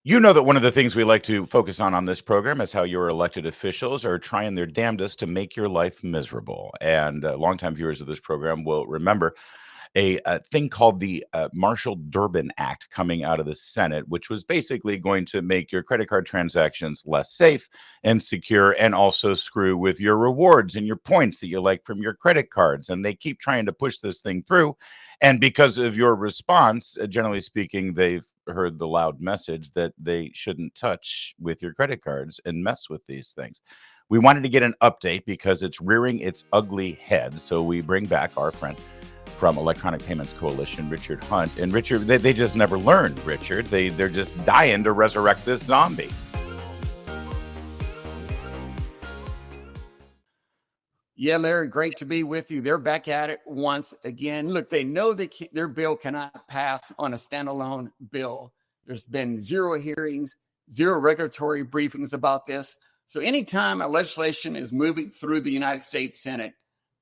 You know that one of the things we like to focus on this program is how your elected officials are trying their damnedest to make your life miserable. And longtime viewers of this program will remember a thing called the Marshall Durbin Act coming out of the Senate, which was basically going to make your credit card transactions less safe and secure, and also screw with your rewards and your points that you like from your credit cards. And they keep trying to push this thing through. And because of your response, generally speaking, they've heard the loud message that they shouldn't touch with your credit cards and mess with these things. We wanted to get an update because it's rearing its ugly head. So we bring back our friend from Electronic Payments Coalition, Richard Hunt. And Richard, they just never learned, Richard. They're just dying to resurrect this zombie. Yeah, Larry, great to be with you. They're back at it once again. Look, they know their bill cannot pass on a standalone bill. There's been zero hearings, zero regulatory briefings about this. So anytime a legislation is moving through the United States Senate,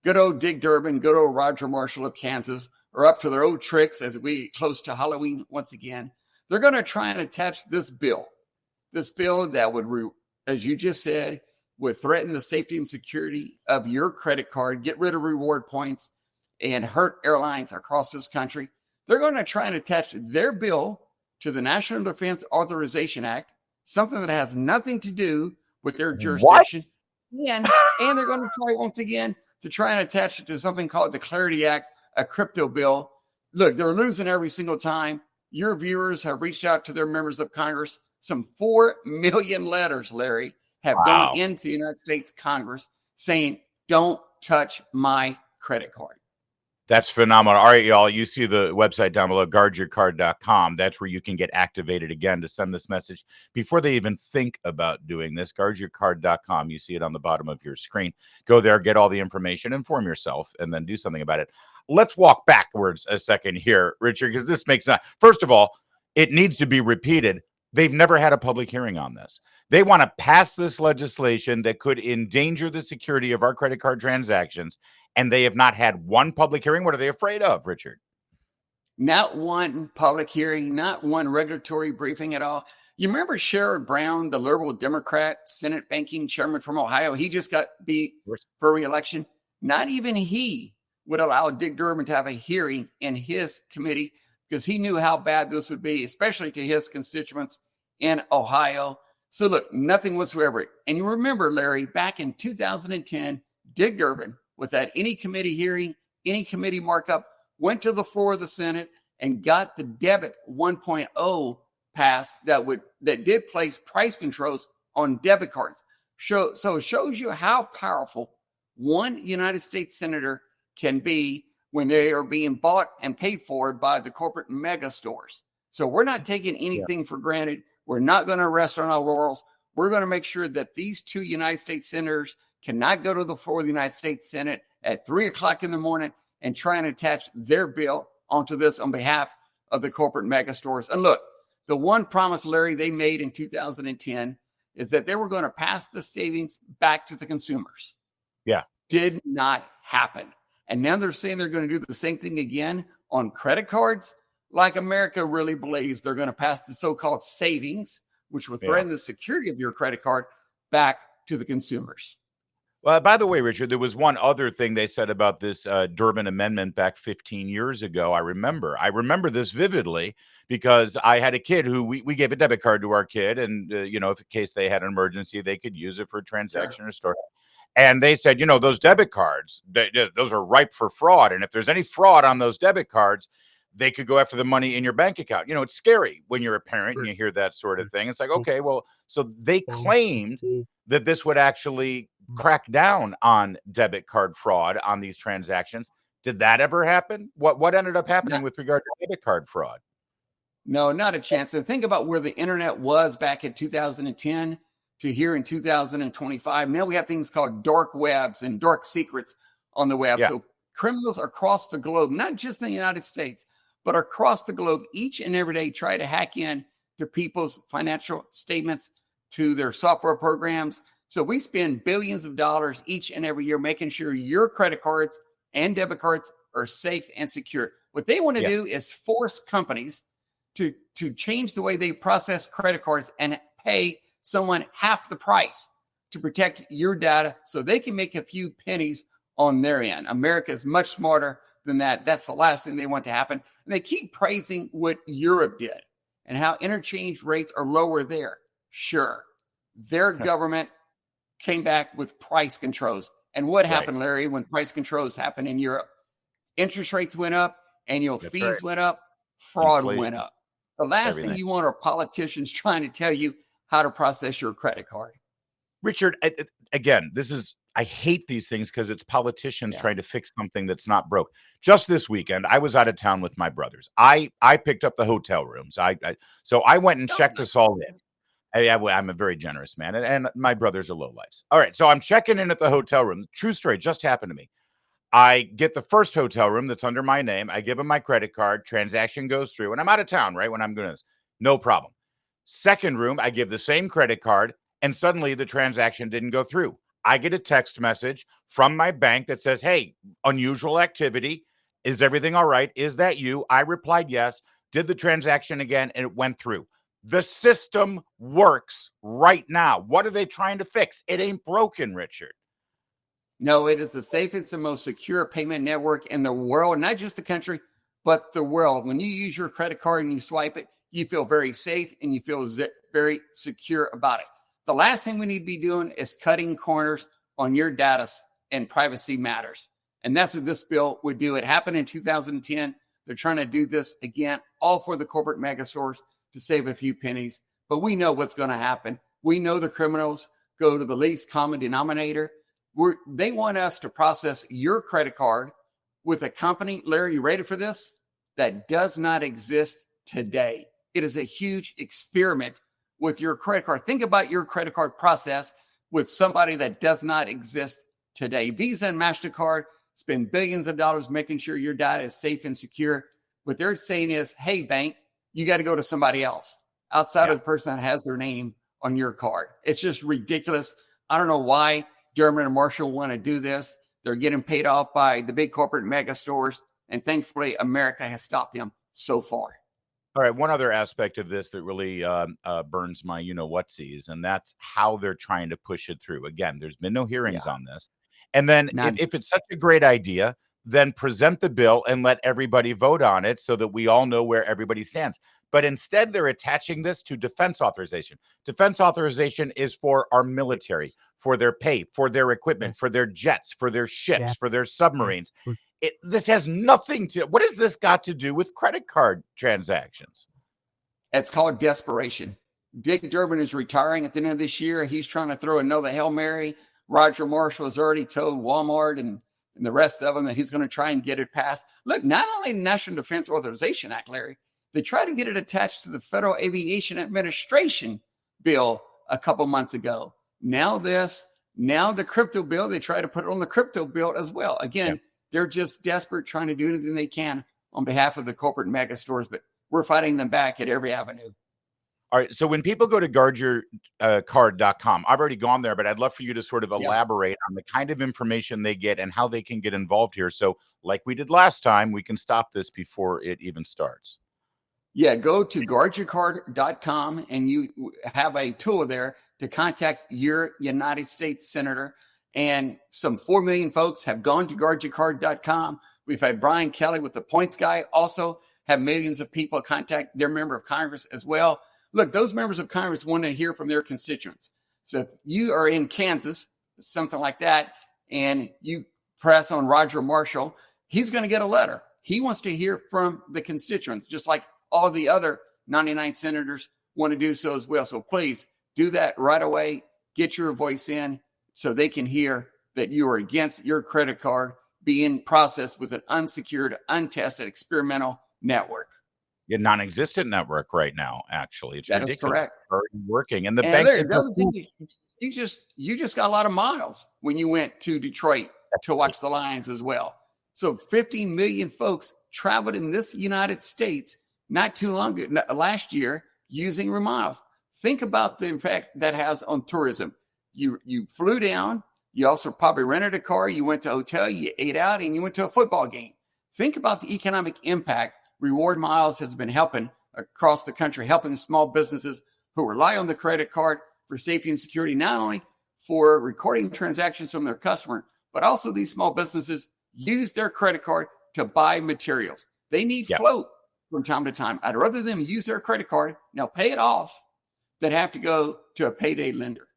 good old Dick Durbin, good old Roger Marshall of Kansas are up to their old tricks as we get close to Halloween once again. They're going to try and attach this bill that would, as you just said, would threaten the safety and security of your credit card, get rid of reward points, and hurt airlines across this country. They're going to try and attach their bill to the National Defense Authorization Act, something that has nothing to do with their jurisdiction. And they're going to try once again to try and attach it to something called the Clarity Act, a crypto bill. Look, they're losing every single time. Your viewers have reached out to their members of Congress. Some 4 million letters, Larry, have gone into the United States Congress saying, don't touch my credit card. That's phenomenal. All right, y'all, you see the website down below, guardyourcard.com. That's where you can get activated again to send this message before they even think about doing this. Guardyourcard.com. You see it on the bottom of your screen. Go there, get all the information, inform yourself, and then do something about it. Let's walk backwards a second here, Richard, because this makes sense. First of all, it needs to be repeated. They've never had a public hearing on this. They want to pass this legislation that could endanger the security of our credit card transactions, and they have not had one public hearing. What are they afraid of, Richard? Not one public hearing, not one regulatory briefing at all. You remember Sherrod Brown, the liberal Democrat Senate banking chairman from Ohio? He just got beat for re-election. Not even he would allow Dick Durbin to have a hearing in his committee because he knew how bad this would be, especially to his constituents in Ohio. So look, nothing whatsoever. And you remember, Larry, back in 2010, Dick Durbin, without any committee hearing, any committee markup, went to the floor of the Senate and got the debit 1.0 passed that did place price controls on debit cards. So it shows you how powerful one United States senator can be when they are being bought and paid for by the corporate mega stores. So we're not taking anything for granted. We're not going to rest on our laurels. We're going to make sure that these 2 United States senators cannot go to the floor of the United States Senate at 3 o'clock in the morning and try and attach their bill onto this on behalf of the corporate mega stores. And look, the one promise, Larry, they made in 2010 is that they were going to pass the savings back to the consumers. Yeah. Did not happen. And now they're saying they're going to do the same thing again on credit cards. Like America really believes they're going to pass the so-called savings, which will threaten the security of your credit card, back to the consumers. Well, by the way, Richard, there was one other thing they said about this Durbin Amendment back 15 years ago. I remember this vividly because I had a kid who we gave a debit card to our kid. And, if in case they had an emergency, they could use it for a transaction or store. And they said, those debit cards, those are ripe for fraud. And if there's any fraud on those debit cards, they could go after the money in your bank account. It's scary when you're a parent and you hear that sort of thing. It's like, okay, well, so they claimed that this would actually crack down on debit card fraud on these transactions. Did that ever happen? What ended up happening with regard to debit card fraud? No, not a chance. And think about where the internet was back in 2010 to here in 2025. Now we have things called dark webs and dark secrets on the web. Yeah. So criminals across the globe, not just in the United States, but across the globe, each and every day try to hack in to people's financial statements, to their software programs. So we spend billions of dollars each and every year making sure your credit cards and debit cards are safe and secure. What they want to do is force companies to change the way they process credit cards and pay someone half the price to protect your data so they can make a few pennies on their end. America is much smarter than that. That's the last thing they want to happen. And they keep praising what Europe did and how interchange rates are lower there. Sure, their government came back with price controls. And what happened, Larry, when price controls happened in Europe? Interest rates went up, annual fees went up, fraud went up. The last thing you want are politicians trying to tell you how to process your credit card. Richard, again, I hate these things because it's politicians trying to fix something that's not broke. Just this weekend, I was out of town with my brothers. I picked up the hotel rooms. So I went and checked us all in. I'm a very generous man, and my brothers are lowlifes. All right, so I'm checking in at the hotel room. True story, just happened to me. I get the first hotel room that's under my name. I give them my credit card. Transaction goes through, and I'm out of town, right, when I'm doing this. No problem. Second room, I give the same credit card, and suddenly the transaction didn't go through. I get a text message from my bank that says, hey, unusual activity. Is everything all right? Is that you? I replied yes, did the transaction again, and it went through. The system works right now. What are they trying to fix? It ain't broken, Richard. No, it is the safest and most secure payment network in the world, not just the country, but the world. When you use your credit card and you swipe it, you feel very safe and you feel very secure about it. The last thing we need to be doing is cutting corners on your data and privacy matters. And that's what this bill would do. It happened in 2010. They're trying to do this again, all for the corporate megastores to save a few pennies. But we know what's going to happen. We know the criminals go to the least common denominator. They want us to process your credit card with a company, Larry, you ready for this? That does not exist today. It is a huge experiment with your credit card. Think about your credit card process with somebody that does not exist today. Visa and MasterCard spend billions of dollars making sure your data is safe and secure. What they're saying is, hey, bank, you got to go to somebody else outside of the person that has their name on your card. It's just ridiculous. I don't know why Durbin and Marshall want to do this. They're getting paid off by the big corporate mega stores. And thankfully, America has stopped them so far. All right, one other aspect of this that really burns my you-know-whatsies, and that's how they're trying to push it through. Again, there's been no hearings on this. And then if it's such a great idea, then present the bill and let everybody vote on it so that we all know where everybody stands. But instead, they're attaching this to defense authorization. Defense authorization is for our military, for their pay, for their equipment, for their jets, for their ships, for their submarines. This has nothing to, what has this got to do with credit card transactions? It's called desperation. Dick Durbin is retiring at the end of this year. He's trying to throw another Hail Mary. Roger Marshall has already told Walmart and the rest of them that he's going to try and get it passed. Look, not only the National Defense Authorization Act, Larry, they tried to get it attached to the Federal Aviation Administration bill a couple months ago. Now the crypto bill, they try to put it on the crypto bill as well. Again, they're just desperate, trying to do anything they can on behalf of the corporate mega stores, but we're fighting them back at every avenue. All right. So when people go to guardyourcard.com, I've already gone there, but I'd love for you to sort of elaborate on the kind of information they get and how they can get involved here. So like we did last time, we can stop this before it even starts. Yeah, go to guardyourcard.com and you have a tool there to contact your United States Senator. And some 4 million folks have gone to guardyourcard.com. We've had Brian Kelly with the Points Guy also have millions of people contact their member of Congress as well. Look, those members of Congress want to hear from their constituents. So if you are in Kansas, something like that, and you press on Roger Marshall, he's going to get a letter. He wants to hear from the constituents, just like all the other 99 senators want to do so as well. So please do that right away. Get your voice in so they can hear that you are against your credit card being processed with an unsecured, untested, experimental network. A non-existent network right now, actually. It's that ridiculous. Is correct. Already working. And the banks. Larry, the other thing, you just got a lot of miles when you went to Detroit to watch the Lions as well. So 15 million folks traveled in this United States not too long ago, last year, using miles. Think about the impact that has on tourism. You flew down. You also probably rented a car. You went to a hotel. You ate out, and you went to a football game. Think about the economic impact Reward Miles has been helping across the country, helping small businesses who rely on the credit card for safety and security, not only for recording transactions from their customer, but also these small businesses use their credit card to buy materials. They need float from time to time. I'd rather them use their credit card, now pay it off, than have to go to a payday lender.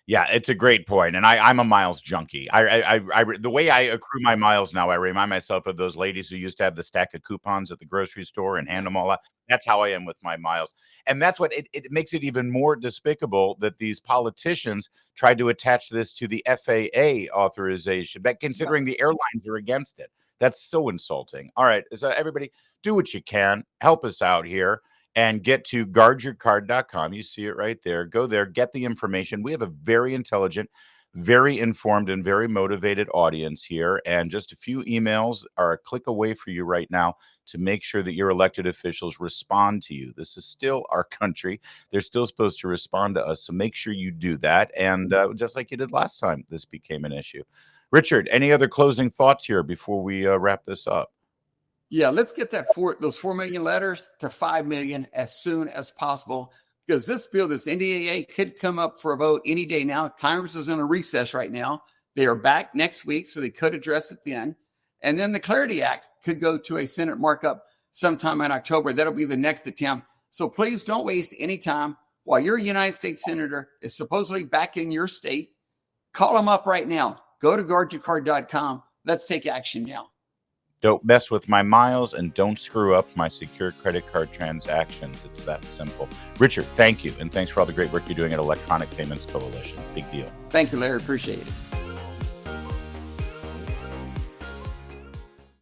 Yeah, it's a great point, and I'm a miles junkie. The way I accrue my miles now, I remind myself of those ladies who used to have the stack of coupons at the grocery store and hand them all out. That's how I am with my miles, and that's what it makes it even more despicable that these politicians tried to attach this to the FAA authorization, but considering the airlines are against it. That's so insulting. All right, so everybody, do what you can. Help us out here. And get to guardyourcard.com. You see it right there. Go there, get the information. We have a very intelligent, very informed, and very motivated audience here. And just a few emails are a click away for you right now to make sure that your elected officials respond to you. This is still our country. They're still supposed to respond to us. So make sure you do that. And just like you did last time, this became an issue. Richard, any other closing thoughts here before we wrap this up? Yeah, let's get those 4 million letters to 5 million as soon as possible, because this bill, this NDAA, could come up for a vote any day now. Congress is in a recess right now. They are back next week, so they could address it then. And then the Clarity Act could go to a Senate markup sometime in October. That'll be the next attempt. So please don't waste any time. While your United States Senator is supposedly back in your state, call them up right now. Go to guardyourcard.com. Let's take action now. Don't mess with my miles and don't screw up my secure credit card transactions. It's that simple. Richard, thank you. And thanks for all the great work you're doing at Electronic Payments Coalition. Big deal. Thank you, Larry. Appreciate it.